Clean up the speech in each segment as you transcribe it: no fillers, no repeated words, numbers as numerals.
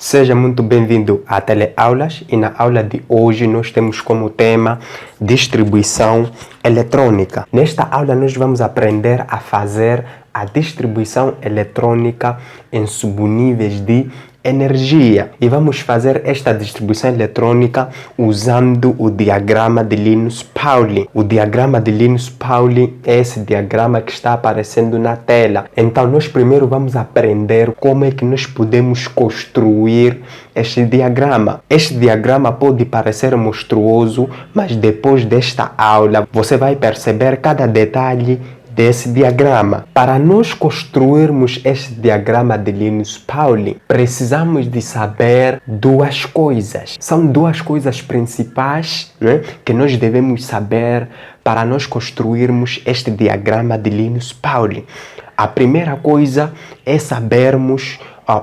Seja muito bem-vindo a Teleaulas e na aula de hoje nós temos como tema distribuição eletrônica. Nesta aula nós vamos aprender a fazer a distribuição eletrônica em subníveis de energia e vamos fazer esta distribuição eletrônica usando o diagrama de Linus-Pauling. O diagrama de Linus-Pauling é esse diagrama que está aparecendo na tela. Então nós primeiro vamos aprender como é que nós podemos construir este diagrama. Este diagrama pode parecer monstruoso, mas depois desta aula você vai perceber cada detalhe desse diagrama. Para nós construirmos este diagrama de Linus-Pauling, precisamos de saber duas coisas. São duas coisas principais, né, que nós devemos saber para nós construirmos este diagrama de Linus-Pauling. A primeira coisa é sabermos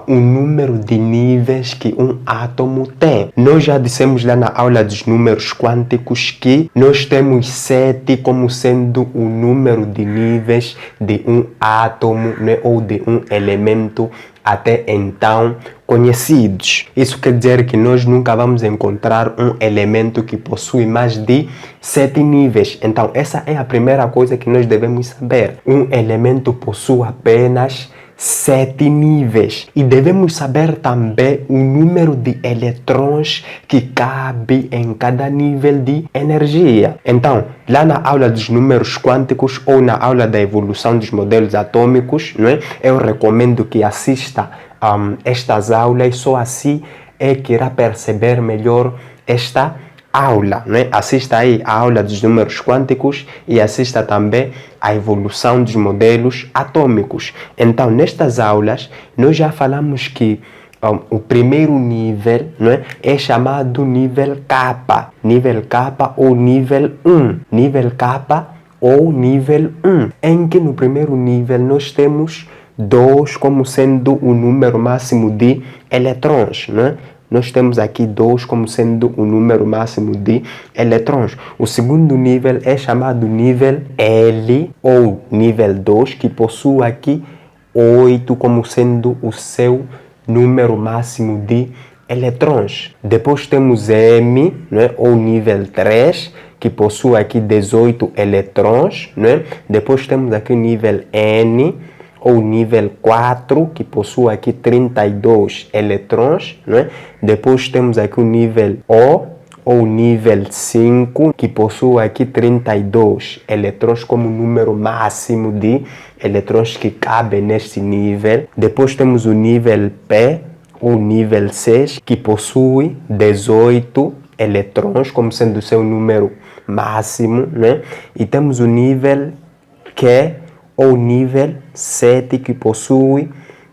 o número de níveis que um átomo tem. Nós já dissemos lá na aula dos números quânticos que nós temos 7 como sendo o número de níveis de um átomo, né, ou de um elemento até então conhecidos. Isso quer dizer que nós nunca vamos encontrar um elemento que possui mais de 7 níveis. Então essa é a primeira coisa que nós devemos saber. Um elemento possui apenas 7 níveis. E devemos saber também o número de eletrões que cabe em cada nível de energia. Então, lá na aula dos números quânticos ou na aula da evolução dos modelos atômicos, né, eu recomendo que assista estas aulas, só assim é que irá perceber melhor esta aula, né? Assista aí a aula dos números quânticos e assista também a evolução dos modelos atômicos. Então, nestas aulas, nós já falamos que o primeiro nível, né, é chamado nível K. Nível K ou nível 1. Nível K ou nível 1. Em que no primeiro nível nós temos 2 como sendo o número máximo de eletrões, né? Nós temos aqui 2 como sendo o número máximo de eletrões. O segundo nível é chamado nível L ou nível 2, que possui aqui 8 como sendo o seu número máximo de eletrões. Depois temos M, né, ou nível 3, que possui aqui 18 eletrões, né? Depois temos aqui o nível N, ou nível 4, que possui aqui 32 eletrões, né? Depois temos aqui o nível O, ou nível 5, que possui aqui 32 eletrões como número máximo de eletrões que cabem neste nível. Depois temos o nível P, ou nível 6, que possui 18 eletrões como sendo o seu número máximo, né? E temos o nível Q, ou nível 7, que possui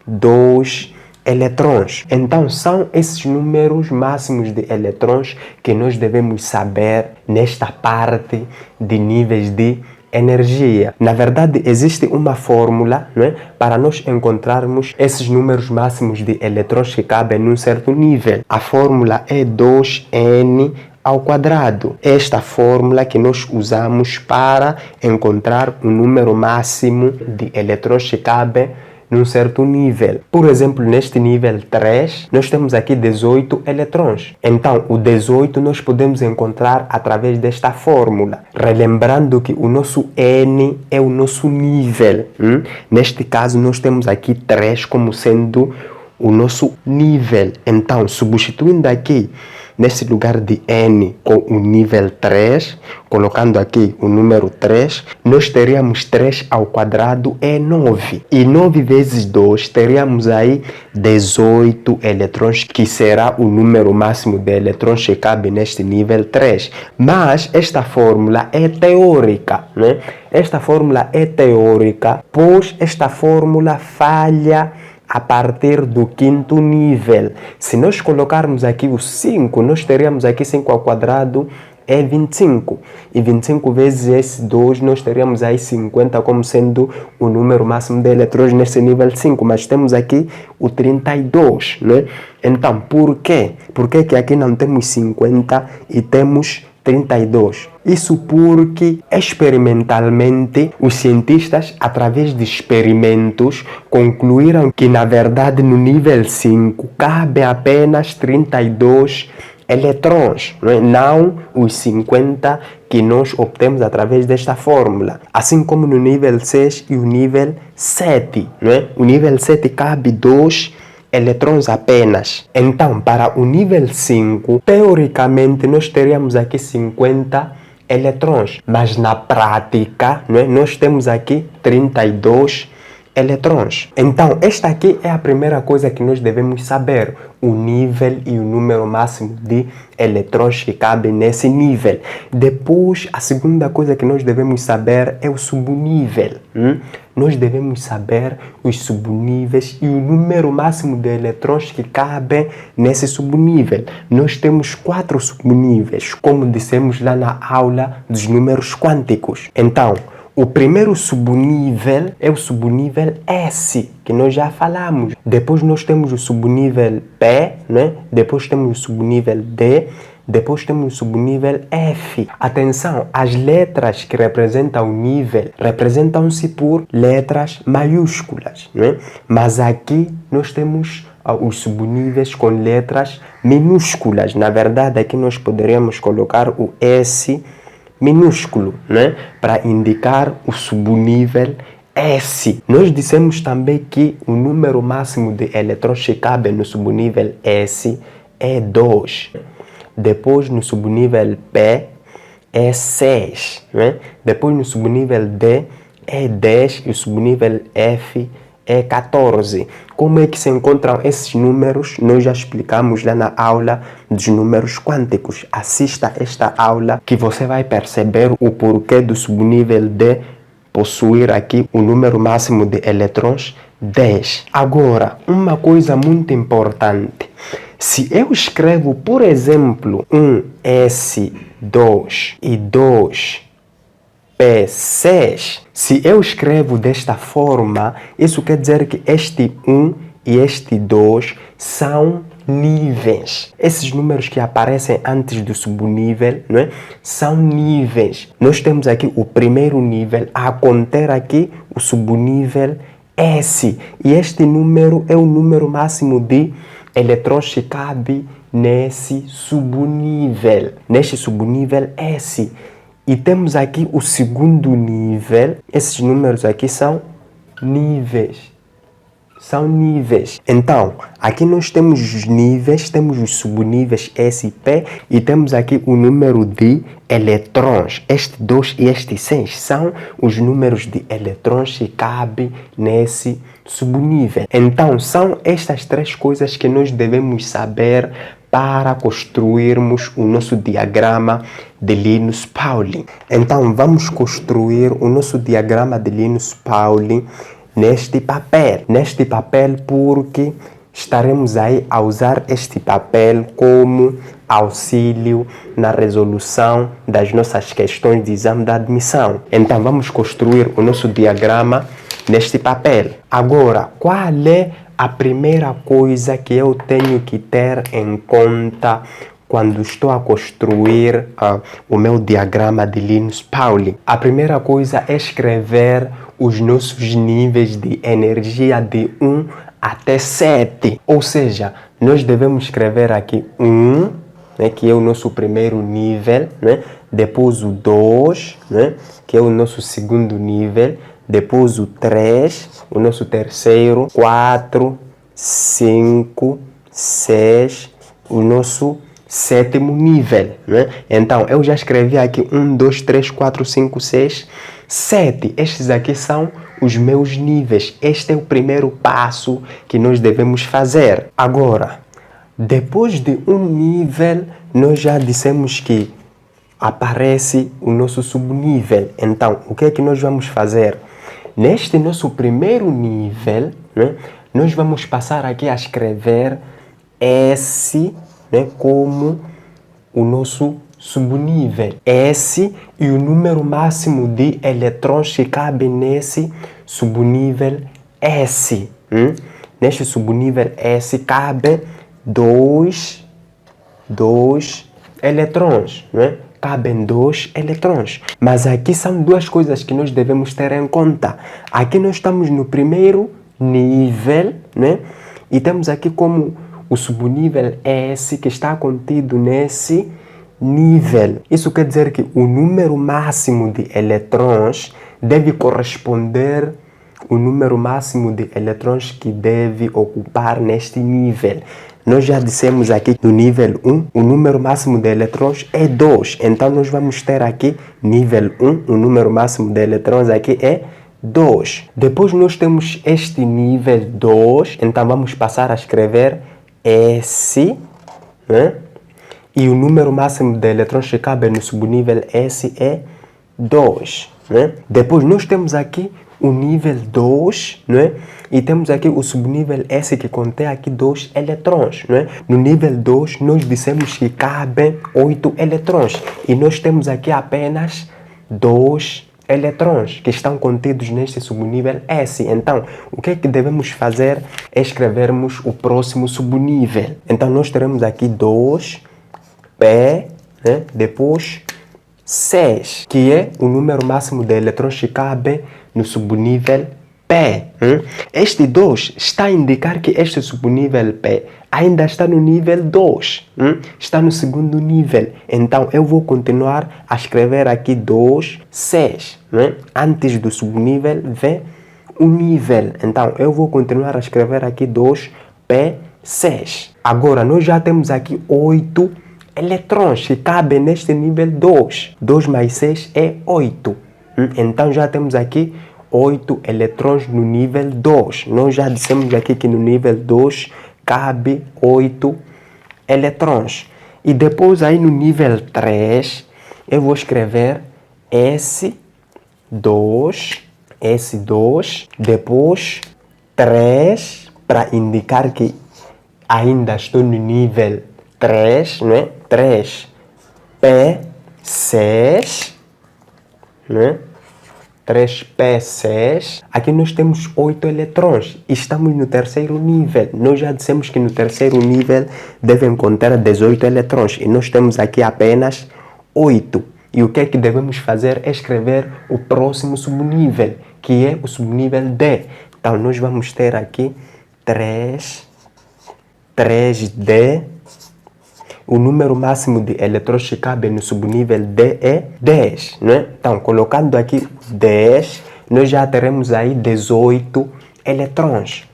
2 eletrões. Então, são esses números máximos de eletrões que nós devemos saber nesta parte de níveis de energia. Na verdade, existe uma fórmula, né, para nós encontrarmos esses números máximos de eletrões que cabem num certo nível. A fórmula é 2n ao quadrado. Esta fórmula que nós usamos para encontrar o número máximo de eletrões que cabem num certo nível. Por exemplo, neste nível 3, nós temos aqui 18 eletrões. Então, o 18 nós podemos encontrar através desta fórmula. Relembrando que o nosso N é o nosso nível. Neste caso, nós temos aqui 3 como sendo o nosso nível. Então, substituindo aqui nesse lugar de N com o nível 3, colocando aqui o número 3, nós teríamos 3 ao quadrado é 9. E 9 vezes 2, teríamos aí 18 eletrões, que será o número máximo de eletrões que cabe neste nível 3. Mas esta fórmula é teórica, né? Esta fórmula é teórica, pois esta fórmula falha a partir do 5º nível. Se nós colocarmos aqui o 5, nós teríamos aqui 5 ao quadrado é 25. E 25 vezes esse 2, nós teríamos aí 50 como sendo o número máximo de eletrões nesse nível 5. Mas temos aqui o 32, né? Então, por quê? Por que aqui não temos 50 e temos 32. Isso porque, experimentalmente, os cientistas, através de experimentos, concluíram que, na verdade, no nível 5, cabe apenas 32 eletrons, não os 50 que nós obtemos através desta fórmula. Assim como no nível 6 e o nível 7. O nível 7 cabe 2 eletrons apenas. Então, para o nível 5, teoricamente, nós teríamos aqui 50 eletrons. Mas na prática, nós temos aqui 32 eletrons. Então, esta aqui é a primeira coisa que nós devemos saber. O nível e o número máximo de eletrons que cabem nesse nível. Depois, a segunda coisa que nós devemos saber é o subnível. Nós devemos saber os subníveis e o número máximo de eletrons que cabem nesse subnível. Nós temos 4 subníveis, como dissemos lá na aula dos números quânticos. Então, o primeiro subnível é o subnível S, que nós já falamos. Depois nós temos o subnível P, Depois temos o subnível D, depois temos o subnível F. Atenção, as letras que representam o nível representam-se por letras maiúsculas, Mas aqui nós temos os subníveis com letras minúsculas. Na verdade, aqui nós poderíamos colocar o S minúsculo, para indicar o subnível S. Nós dissemos também que o número máximo de eletrons que cabe no subnível S é 2. Depois no subnível P é 6. Depois no subnível D é 10 e o subnível F é 14. Como é que se encontram esses números? Nós já explicamos lá na aula dos números quânticos. Assista esta aula que você vai perceber o porquê do subnível D possuir aqui o número máximo de eletrons 10. Agora, uma coisa muito importante. Se eu escrevo, por exemplo, um S2 e 2 P6, se eu escrevo desta forma, isso quer dizer que este 1 e este 2 são níveis. Esses números que aparecem antes do subnível, são níveis. Nós temos aqui o primeiro nível a conter aqui o subnível S. E este número é o número máximo de eletrons que cabe nesse subnível. Neste subnível S. E temos aqui o segundo nível. Esses números aqui são níveis. São níveis. Então, aqui nós temos os níveis, temos os subníveis S e P e temos aqui o número de eletrons. Este 2 e este 6 são os números de eletrons que cabem nesse subnível. Então, são estas 3 coisas que nós devemos saber para construirmos o nosso diagrama de Linus-Pauling. Então, vamos construir o nosso diagrama de Linus-Pauling neste papel, porque estaremos aí a usar este papel como auxílio na resolução das nossas questões de exame de admissão. Então, vamos construir o nosso diagrama neste papel. Agora, qual é a primeira coisa que eu tenho que ter em conta quando estou a construir o meu diagrama de Linus-Pauling? A primeira coisa é escrever os nossos níveis de energia de 1 até 7. Ou seja, nós devemos escrever aqui 1, que é o nosso primeiro nível, depois o 2, que é o nosso segundo nível, depois o 3, o nosso terceiro, 4, 5, 6, o nosso sétimo nível. Então, eu já escrevi aqui 1, 2, 3, 4, 5, 6, 7. Estes aqui são os meus níveis. Este é o primeiro passo que nós devemos fazer. Agora, depois de um nível, nós já dissemos que aparece o nosso subnível. Então, o que é que nós vamos fazer? Neste nosso primeiro nível, nós vamos passar aqui a escrever S, como o nosso subnível. S e o número máximo de eletrons que cabem nesse subnível S. Neste subnível S cabe 2 eletrons, cabem 2 eletrões. Mas aqui são duas coisas que nós devemos ter em conta. Aqui nós estamos no primeiro nível, né? E temos aqui como o subnível S que está contido nesse nível. Isso quer dizer que o número máximo de eletrões deve corresponder ao número máximo de eletrões que deve ocupar neste nível. Nós já dissemos aqui no nível 1, o número máximo de eletrões é 2. Então nós vamos ter aqui nível 1, o número máximo de eletrões aqui é 2. Depois nós temos este nível 2, então vamos passar a escrever S, né? E o número máximo de eletrões que cabe no subnível S é 2. Né? Depois nós temos aqui o nível 2, né? E temos aqui o subnível S que contém aqui 2 eletrões. Né? No nível 2 nós dissemos que cabem 8 eletrões. E nós temos aqui apenas 2 eletrões que estão contidos neste subnível S. Então, o que é que devemos fazer é escrevermos o próximo subnível. Então, nós teremos aqui 2P, né? Depois 6, que é o número máximo de eletrões que cabe no subnível P. Este 2 está a indicar que este subnível P ainda está no nível 2, está no segundo nível. Então, eu vou continuar a escrever aqui 2, 6. Antes do subnível vem o nível. Então, eu vou continuar a escrever aqui 2P, 6. Agora, nós já temos aqui 8 eletrões que cabem neste nível 2. 2 mais 6 é 8. Então, já temos aqui 8 eletrões no nível 2. Nós já dissemos aqui que no nível 2 cabe 8 eletrões. E depois aí no nível 3, eu vou escrever S2, depois 3, para indicar que ainda estou no nível 3, né? 3P6, né? 3P6. Aqui nós temos 8 eletrões. Estamos no terceiro nível. Nós já dissemos que no terceiro nível devem conter 18 eletrões. E nós temos aqui apenas 8. E o que é que devemos fazer é escrever o próximo subnível, que é o subnível D. Então, nós vamos ter aqui 3D. O número máximo de eletrões que cabe no subnível D é 10, né? Então, colocando aqui 10, nós já teremos aí 18 eletrões.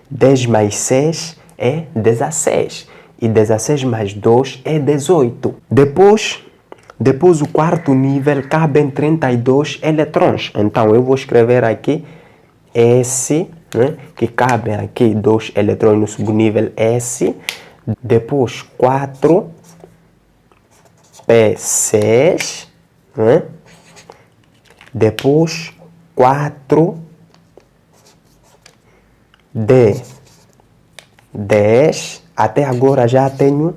10 mais 6 é 16. E 16 mais 2 é 18. Depois o quarto nível cabem 32 eletrões. Então, eu vou escrever aqui S, né? Que cabem aqui 2 eletrões no subnível S. Depois 4P6, né? Depois 4D10. Até agora já tenho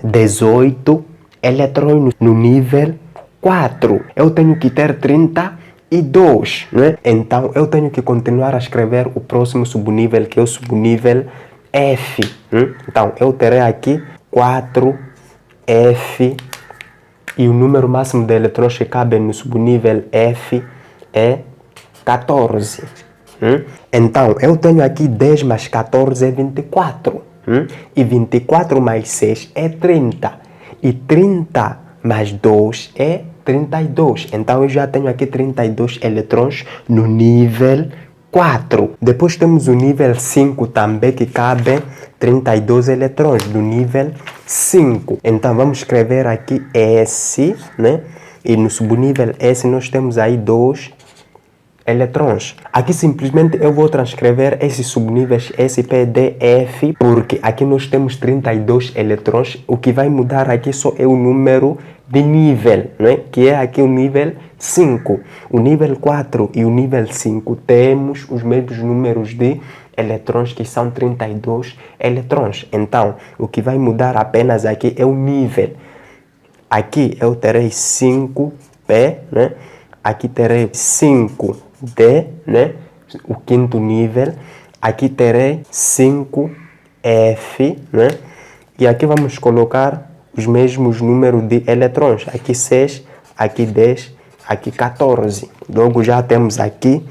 18 eletrões no nível 4. Eu tenho que ter 32, né? Então eu tenho que continuar a escrever o próximo subnível, que é o subnível F. Então, eu terei aqui 4F e o número máximo de eletrões que cabem no subnível F é 14. Então, eu tenho aqui 10 mais 14 é 24. E 24 mais 6 é 30. E 30 mais 2 é 32. Então, eu já tenho aqui 32 eletrões no nível 4. Depois temos o nível 5 também, que cabe 32 eletrões do nível 5. Então vamos escrever aqui S, né? E no subnível S nós temos aí 2 eletrões. Aqui simplesmente eu vou transcrever esses subníveis S, P, D, F, porque aqui nós temos 32 eletrões. O que vai mudar aqui só é o número de nível, né? Que é aqui o nível 5. O nível 4 e o nível 5 temos os mesmos números de eletrões, que são 32 eletrões. Então, o que vai mudar apenas aqui é o nível. Aqui eu terei 5P, né? Aqui terei 5D, né? O quinto nível. Aqui terei 5F, né? E aqui vamos colocar os mesmos números de elétrons. Aqui 6, aqui 10, aqui 14. Logo já temos aqui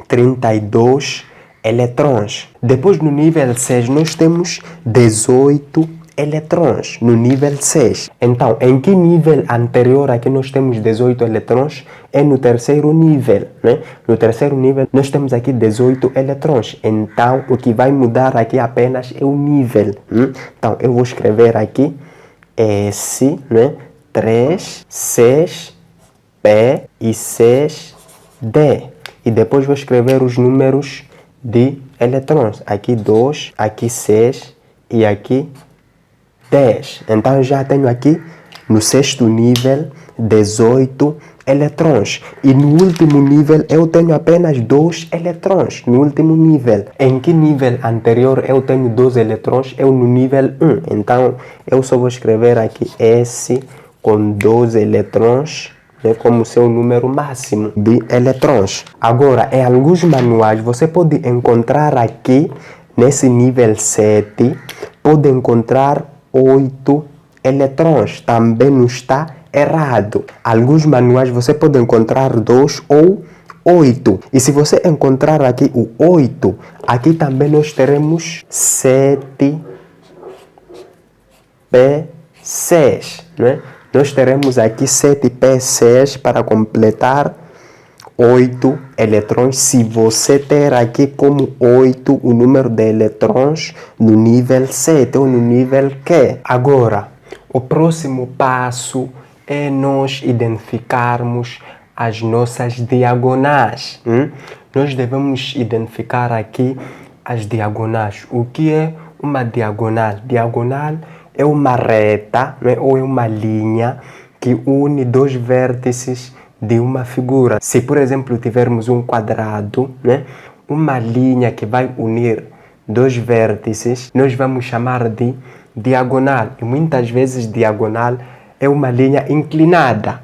32 elétrons. Depois no nível 6 nós temos 18 elétrons no nível 6. Então, em que nível anterior aqui nós temos 18 elétrons? É no terceiro nível, né? No terceiro nível nós temos aqui 18 elétrons. Então, o que vai mudar aqui apenas é o nível. Então, eu vou escrever aqui S, né? 3, 6, P e 6, D. E depois vou escrever os números de elétrons. Aqui 2, aqui 6 e aqui 10. Então eu já tenho aqui no sexto nível 18 elétrons. E no último nível eu tenho apenas 2 elétrons. No último nível. Em que nível anterior eu tenho 2 elétrons? Eu no nível 1. Então eu só vou escrever aqui S com 2 elétrons, né, como seu número máximo de elétrons. Agora, em alguns manuais você pode encontrar aqui nesse nível 7, pode encontrar 8 elétrons. Também não está errado. Alguns manuais você pode encontrar 2 ou 8. E se você encontrar aqui o 8, aqui também nós teremos 7P6, né? Nós teremos aqui 7P6 para completar 8 elétrons. Se você ter aqui como 8 o número de elétrons no nível 7 ou no nível Q. Agora, o próximo passo é nós identificarmos as nossas diagonais. Nós devemos identificar aqui as diagonais. O que é uma diagonal? Diagonal é uma reta, né, ou é uma linha que une dois vértices de uma figura. Se, por exemplo, tivermos um quadrado, né, uma linha que vai unir dois vértices, nós vamos chamar de diagonal. E muitas vezes diagonal é uma linha inclinada.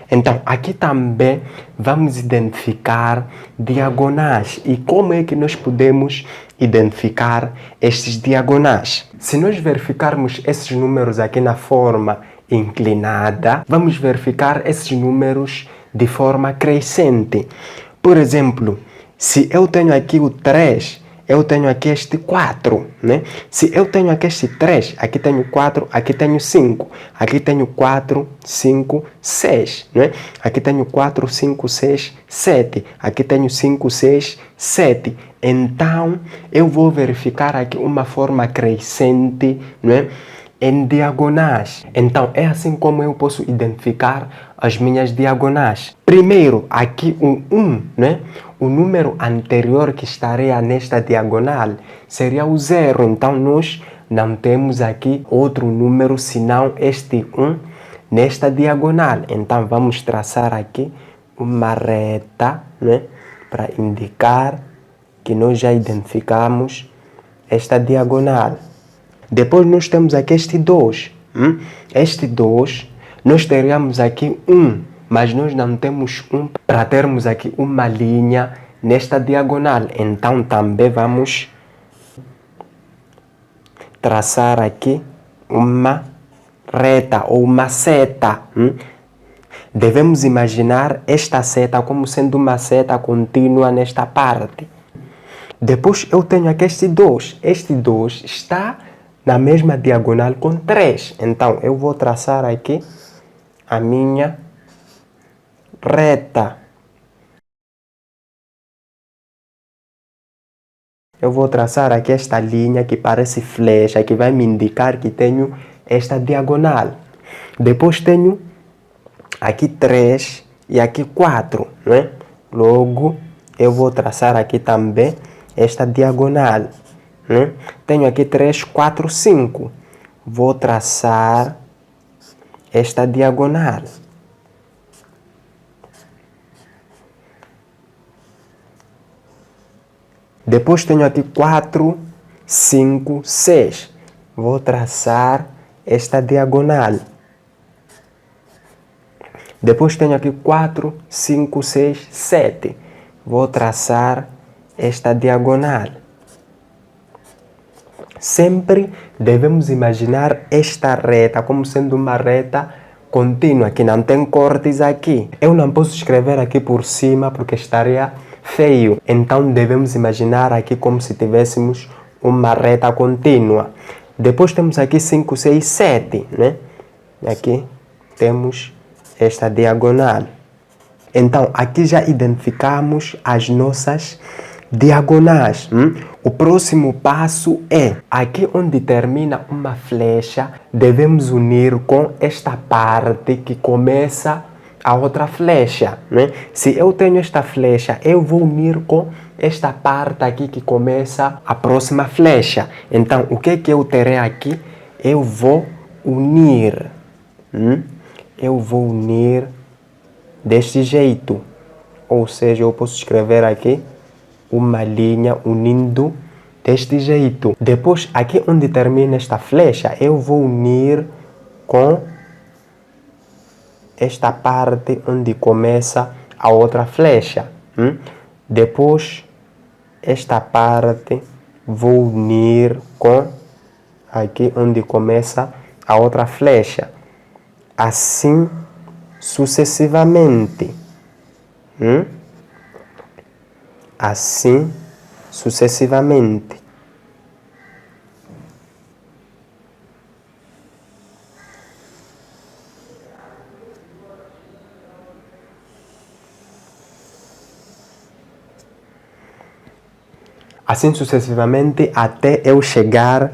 Então, aqui também vamos identificar diagonais. E como é que nós podemos identificar estes diagonais? Se nós verificarmos esses números aqui na forma inclinada, vamos verificar esses números de forma crescente. Por exemplo, se eu tenho aqui o 3, eu tenho aqui este 4, né? Se eu tenho aqui este 3, aqui tenho 4, aqui tenho 5, aqui tenho 4, 5, 6, né? Aqui tenho 4, 5, 6, 7, aqui tenho 5, 6, 7. Então, eu vou verificar aqui uma forma crescente, né, em diagonais. Então, é assim como eu posso identificar as minhas diagonais. Primeiro, aqui o 1, né? O número anterior que estaria nesta diagonal seria o 0. Então, nós não temos aqui outro número senão este 1 nesta diagonal. Então, vamos traçar aqui uma reta, né, para indicar que nós já identificamos esta diagonal. Depois nós temos aqui este 2. Este 2, nós teríamos aqui 1, mas nós não temos 1 para termos aqui uma linha nesta diagonal. Então também vamos traçar aqui uma reta ou uma seta. Devemos imaginar esta seta como sendo uma seta contínua nesta parte. Depois eu tenho aqui este 2. Este 2 está na mesma diagonal com 3. Então eu vou traçar aqui a minha reta. Eu vou traçar aqui esta linha que parece flecha, que vai me indicar que tenho esta diagonal. Depois tenho aqui 3 e aqui 4, né? Logo eu vou traçar aqui também esta diagonal, né? Tenho aqui 3, 4, 5. Vou traçar esta diagonal. Depois tenho aqui 4, 5, 6. Vou traçar esta diagonal. Depois tenho aqui 4, 5, 6, 7. Vou traçar esta diagonal. Sempre devemos imaginar esta reta como sendo uma reta contínua, que não tem cortes aqui. Eu não posso escrever aqui por cima porque estaria feio. Então devemos imaginar aqui como se tivéssemos uma reta contínua. Depois temos aqui 5, 6, 7, né? Aqui temos esta diagonal. Então aqui já identificamos as nossas diagonais. O próximo passo é, aqui onde termina uma flecha, devemos unir com esta parte que começa a outra flecha, né? Se eu tenho esta flecha, eu vou unir com esta parte aqui que começa a próxima flecha. Então, o que é que eu terei aqui? Eu vou unir. Eu vou unir deste jeito. Ou seja, eu posso escrever aqui uma linha unindo deste jeito. Depois, aqui onde termina esta flecha, eu vou unir com esta parte onde começa a outra flecha. Depois, esta parte vou unir com aqui onde começa a outra flecha. Assim sucessivamente. Assim sucessivamente. Assim sucessivamente até eu chegar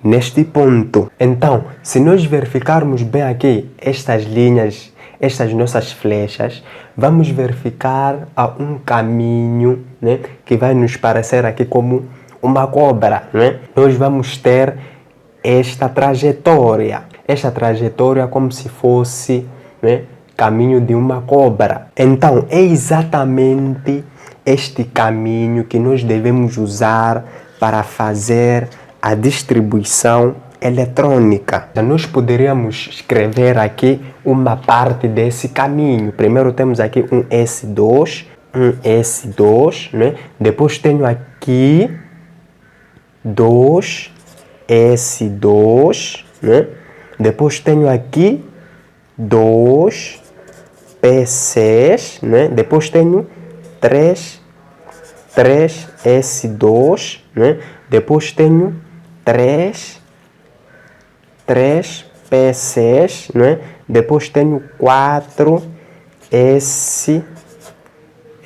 neste ponto. Então, se nós verificarmos bem aqui estas linhas, estas nossas flechas, vamos verificar um caminho, né, que vai nos parecer aqui como uma cobra, né? Nós vamos ter esta trajetória como se fosse, né, caminho de uma cobra. Então, é exatamente este caminho que nós devemos usar para fazer a distribuição eletrônica. Nós poderíamos escrever aqui uma parte desse caminho. Primeiro temos aqui um S2, né? Depois tenho aqui 2 S2, né? Depois tenho aqui 2 P6, né? Depois tenho 3 S2, né? Depois tenho 3 P6, né? Depois tenho 4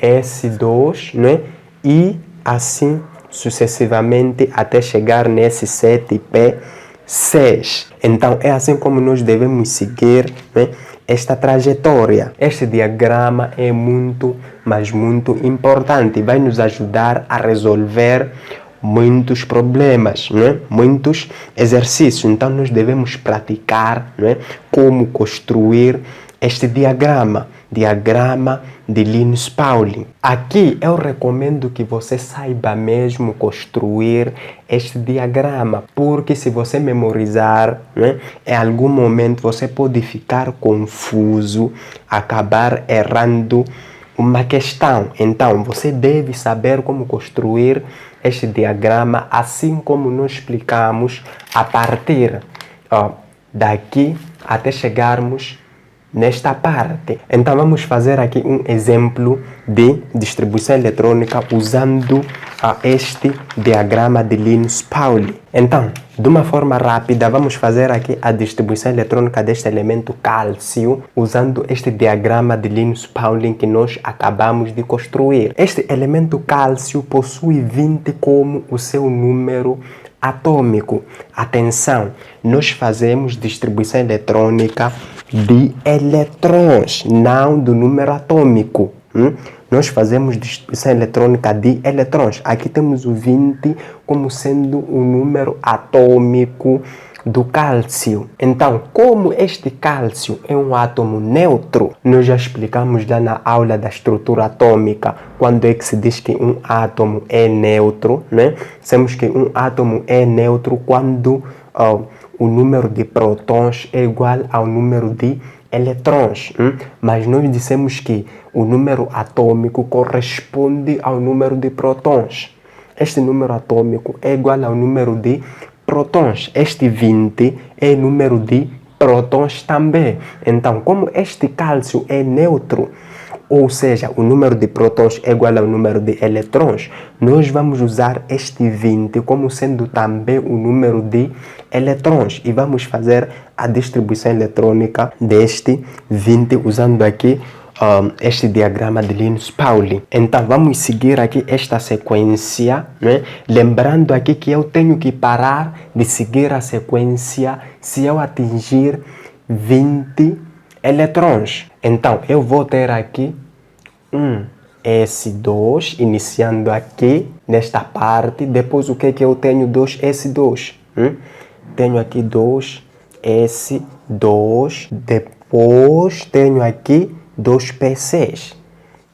S2, né? E assim sucessivamente até chegar nesse 7P6. Então é assim como nós devemos seguir, né, esta trajetória. Este diagrama é muito, mas muito importante. Vai nos ajudar a resolver muitos problemas, né? Muitos exercícios. Então nós devemos praticar, né, como construir este diagrama de Linus Pauling. Aqui eu recomendo que você saiba mesmo construir este diagrama, porque se você memorizar, né, em algum momento você pode ficar confuso, acabar errando uma questão. Então você deve saber como construir este diagrama, assim como nós explicamos, a partir daqui até chegarmos nesta parte. Então vamos fazer aqui um exemplo de distribuição eletrônica usando este diagrama de Linus Pauling. Então, de uma forma rápida, vamos fazer aqui a distribuição eletrônica deste elemento cálcio usando este diagrama de Linus Pauling que nós acabamos de construir. Este elemento cálcio possui 20 como o seu número atômico. Atenção, nós fazemos distribuição eletrônica de elétrons, não do número atômico. Nós fazemos distribuição eletrônica de elétrons. Aqui temos o 20 como sendo o número atômico do cálcio. Então, como este cálcio é um átomo neutro, nós já explicamos lá na aula da estrutura atômica, quando é que se diz que um átomo é neutro, né? Sabemos que um átomo é neutro quando o número de prótons é igual ao número de elétrons. Mas nós dissemos que o número atômico corresponde ao número de prótons. Este número atômico é igual ao número de prótons. Este 20 é número de prótons também. Então, como este cálcio é neutro, ou seja, o número de prótons é igual ao número de elétrons, nós vamos usar este 20 como sendo também o número de elétrons e vamos fazer a distribuição eletrônica deste 20 usando aqui este diagrama de Linus-Pauling. Então vamos seguir aqui esta sequência, né? Lembrando aqui que eu tenho que parar de seguir a sequência se eu atingir 20 elétrons. Então eu vou ter aqui S2 iniciando aqui nesta parte. Depois o que eu tenho? 2S2. Tenho aqui 2S2. Depois tenho aqui 2P6.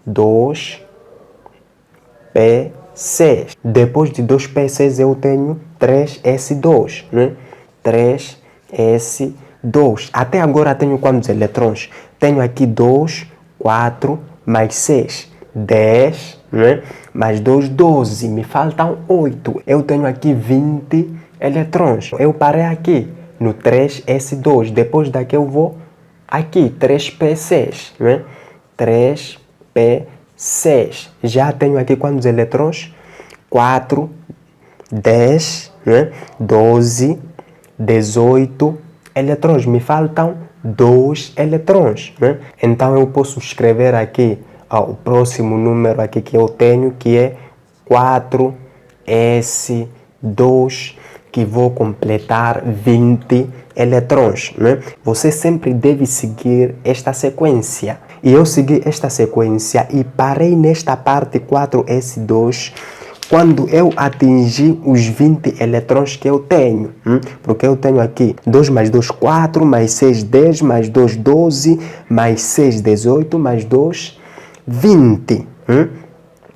2P6. Depois de 2P6 eu tenho 3S2. 3S2. Até agora tenho quantos elétrons? Tenho aqui 2, 4, mais 6, 10, mais 2, 12. Me faltam 8. Eu tenho aqui 20 elétrons. Eu parei aqui no 3S2. Depois daqui eu vou aqui, 3P6, 3P6. Já tenho aqui quantos elétrons? 4, 10, 12, 18 elétrons. Me faltam 2 elétrons. Então eu posso escrever aqui o próximo número aqui que eu tenho, que é 4S2, que vou completar 20 elétrons. Você sempre deve seguir esta sequência. E eu segui esta sequência e parei nesta parte 4S2 quando eu atingi os 20 elétrons que eu tenho. Porque eu tenho aqui 2 mais 2, 4, mais 6, 10, mais 2, 12, mais 6, 18, mais 2, 20.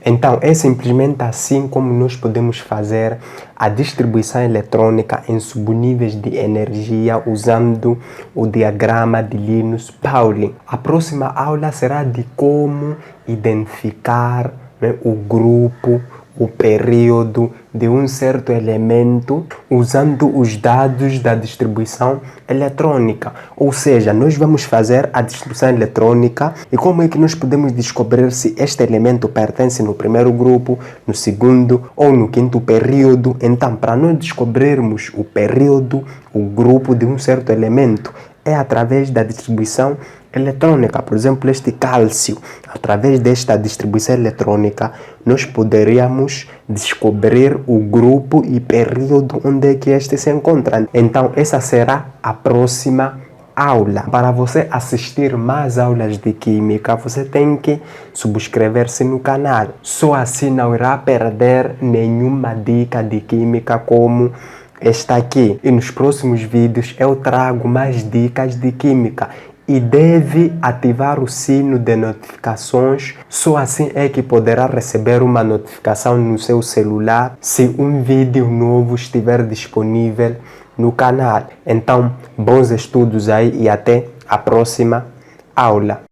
Então, é simplesmente assim como nós podemos fazer a distribuição eletrônica em subníveis de energia usando o diagrama de Linus-Pauling. A próxima aula será de como identificar o grupo, o período de um certo elemento usando os dados da distribuição eletrônica. Ou seja, nós vamos fazer a distribuição eletrônica e como é que nós podemos descobrir se este elemento pertence no primeiro grupo, no segundo ou no quinto período. Então, para nós descobrirmos o período, o grupo de um certo elemento, é através da distribuição eletrônica. Por exemplo, este cálcio, através desta distribuição eletrônica, nós poderíamos descobrir o grupo e período onde é que este se encontra. Então, essa será a próxima aula. Para você assistir mais aulas de química, você tem que subscrever-se no canal. Só assim não irá perder nenhuma dica de química como esta aqui. E nos próximos vídeos eu trago mais dicas de química. E deve ativar o sino de notificações, só assim é que poderá receber uma notificação no seu celular se um vídeo novo estiver disponível no canal. Então, bons estudos aí e até a próxima aula.